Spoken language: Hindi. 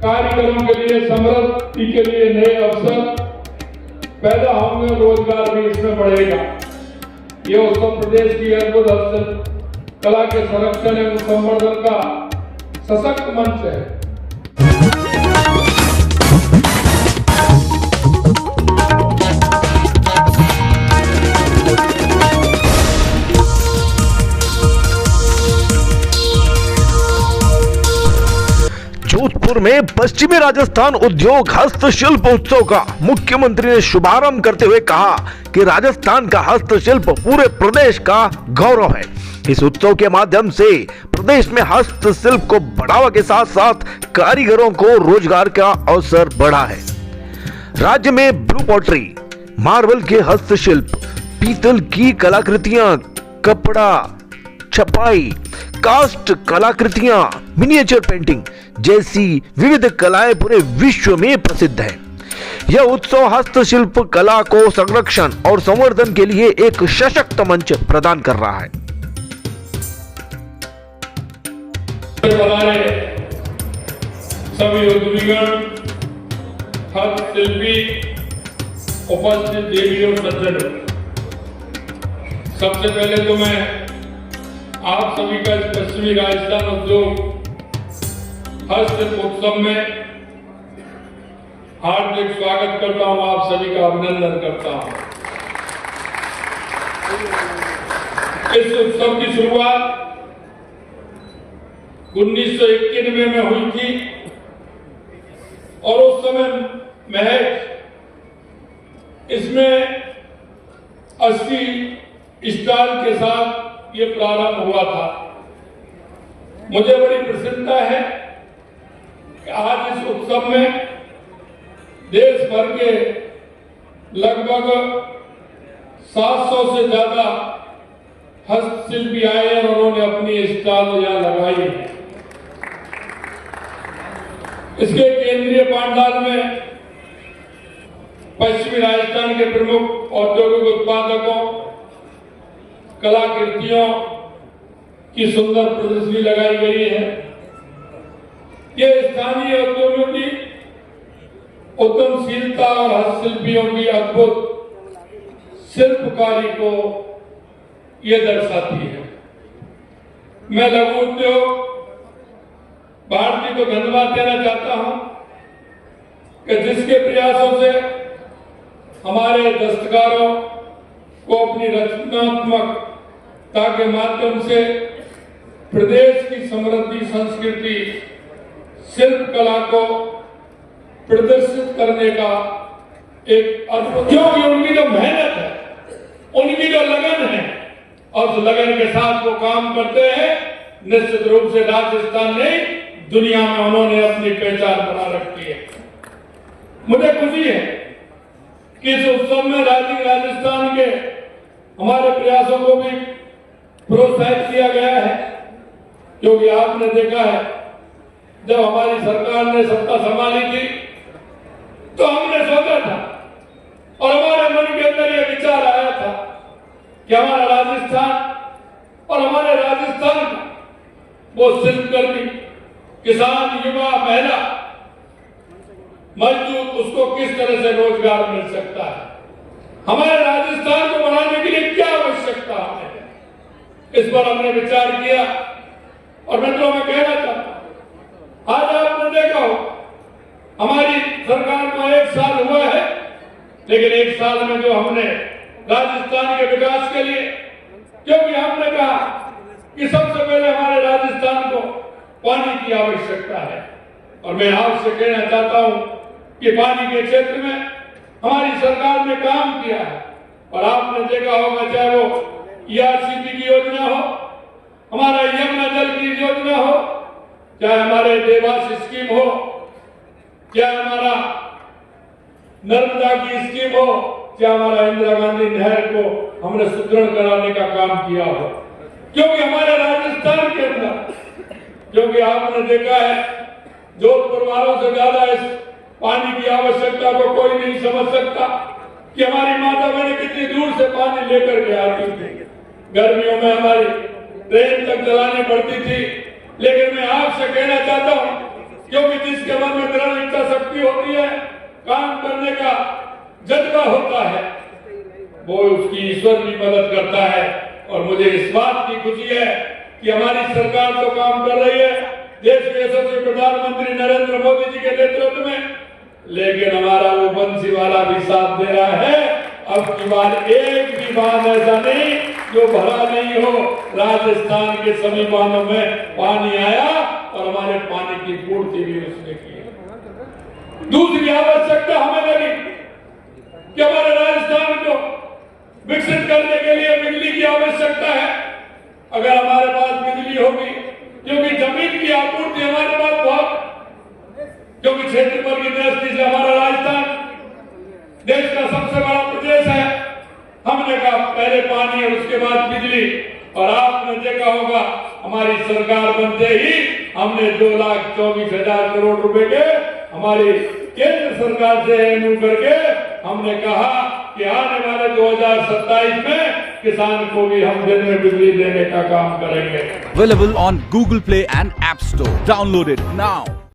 कारीगरों के लिए समृद्धि के लिए नए अवसर पैदा होंगे, रोजगार भी इसमें बढ़ेगा। ये उत्तर प्रदेश की अद्भुत हस्तशिल्प कला के संरक्षण एवं संवर्धन का सशक्त मंच है। जोधपुर में पश्चिमी राजस्थान उद्योग हस्तशिल्प उत्सव का मुख्यमंत्री ने शुभारंभ करते हुए कहा कि राजस्थान का हस्तशिल्प पूरे प्रदेश का गौरव है। इस उत्सव के माध्यम से प्रदेश में हस्तशिल्प को बढ़ावा के साथ साथ कारीगरों को रोजगार का अवसर बढ़ा है। राज्य में ब्लू पॉटरी, मार्बल के हस्तशिल्प, पीतल की कलाकृतियां, कपड़ा, छपाई, कास्ट कलाकृतियां, मिनिएचर पेंटिंग जैसी विविध कलाएं पूरे विश्व में प्रसिद्ध है। यह उत्सव हस्तशिल्प कला को संरक्षण और संवर्धन के लिए एक सशक्त मंच प्रदान कर रहा है। सभी उद्यमीगण, हस्तशिल्पी, उपस्थित देवियों सज्जनों, सबसे पहले तो मैं आप सभी का इस पश्चिमी राजस्थान उद्योग हस्तशिल्प उत्सव में हार्दिक स्वागत करता हूं, आप सभी का अभिनंदन करता हूं। इस उत्सव की शुरुआत 1991 में हुई थी और उस समय महज इसमें 80 स्टॉल के साथ ये प्रारंभ हुआ था। मुझे बड़ी प्रसन्नता है कि आज इस उत्सव में देश भर के लगभग 700 से ज्यादा हस्तशिल्पी आए और उन्होंने अपनी स्टॉल यहां लगाई है। इसके केंद्रीय पांडाल में पश्चिमी राजस्थान के प्रमुख औद्योगिक उत्पादकों, कलाकृतियों की सुंदर प्रदर्शनी लगाई गई है। ये स्थानीय उद्योगों की उद्यमशीलता और हस्तशिल्पियों की अद्भुत शिल्पकारी को ये दर्शाती है। मैं लघु उद्योग भारती को धन्यवाद देना चाहता हूं कि जिसके प्रयासों से हमारे दस्तकारों को अपनी रचनात्मकता के माध्यम से प्रदेश की समृद्धि, संस्कृति, शिल्प कला को प्रदर्शित करने का एक अद्भुत, क्योंकि उनकी जो मेहनत है, उनकी जो लगन है और उस लगन के साथ वो काम करते हैं, निश्चित रूप से राजस्थान ने दुनिया में उन्होंने अपनी पहचान बना रखी है। मुझे खुशी है कि इस उत्सव में राजस्थान के हमारे प्रयासों को भी प्रोत्साहित किया गया है, क्योंकि आपने देखा है जब हमारी सरकार ने सत्ता संभाली थी तो हमने सोचा था और हमारे मन के अंदर यह विचार आया था कि हमारा राजस्थान और हमारे राजस्थान का वो शिल्पकर्मी, किसान, युवा, महिला, मजदूर, उसको किस तरह से रोजगार मिल सकता है, हमारे राजस्थान को बनाने के लिए क्या आवश्यकता है, इस पर हमने विचार किया। और मित्रों, मैं कहना चाहता हूं, आज आपने देखा हो हमारी सरकार को 1 साल हुआ है, लेकिन 1 साल में जो हमने राजस्थान के विकास के लिए, क्योंकि हमने कहा कि सबसे पहले हमारे राजस्थान को पानी की आवश्यकता है, और मैं आपसे कहना चाहता हूं कि पानी के क्षेत्र में हमारी सरकार ने काम किया है। और आपने देखा होगा, चाहे वो ERCP की योजना हो, हमारा यमुना जल की योजना हो, चाहे हमारे देवास स्कीम हो, चाहे हमारा नर्मदा की स्कीम हो, चाहे हमारा इंदिरा गांधी नहर को हमने सुदृढ़ कराने का काम किया हो, क्योंकि हमारे राजस्थान के अंदर, क्योंकि आपने देखा है जोधपुर वालों से ज्यादा इस पानी की आवश्यकता को कोई नहीं समझ सकता कि हमारी माता बहनें कितनी दूर से पानी लेकर के आती थी। गर्मियों में हमारी ट्रेन तक चलानी पड़ती थी, लेकिन मैं आपसे कहना चाहता हूं क्योंकि जिसके मन में दृढ़ इच्छा शक्ति होती है, काम करने का जज्बा होता है, वो उसकी ईश्वर भी मदद करता है। और मुझे इस बात की खुशी है कि हमारी सरकार तो काम कर रही है देश के यशस्वी प्रधानमंत्री नरेंद्र मोदी जी के नेतृत्व में, लेकिन हमारा वो बंसीवाला भी साथ दे रहा है। अब की बार एक भी बांध ऐसा नहीं जो भरा नहीं हो। राजस्थान के सभी बांधों में पानी आया और हमारे पानी की पूर्ति भी उसने की। दूसरी आवश्यकता हमें लगी कि हमारे राजस्थान को विकसित करने के लिए बिजली की आवश्यकता है। अगर हमारे पास बिजली होगी, क्योंकि जमीन की आपूर्ति हमारे पास बहुत, क्योंकि क्षेत्रफल की दृष्टि से हमारा राजस्थान देश का सबसे बड़ा प्रदेश है। हमने कहा पहले पानी और उसके बाद बिजली, और आपने देखा होगा हमारी सरकार बनते ही हमने 2,24,000 करोड़ रुपए के हमारी केंद्र सरकार से एमओयू करके हमने कहा कि आने वाले 2027 में किसान को भी हम दिन में बिजली देने का काम करेंगे। Available on Google Play and App Store. Download it now.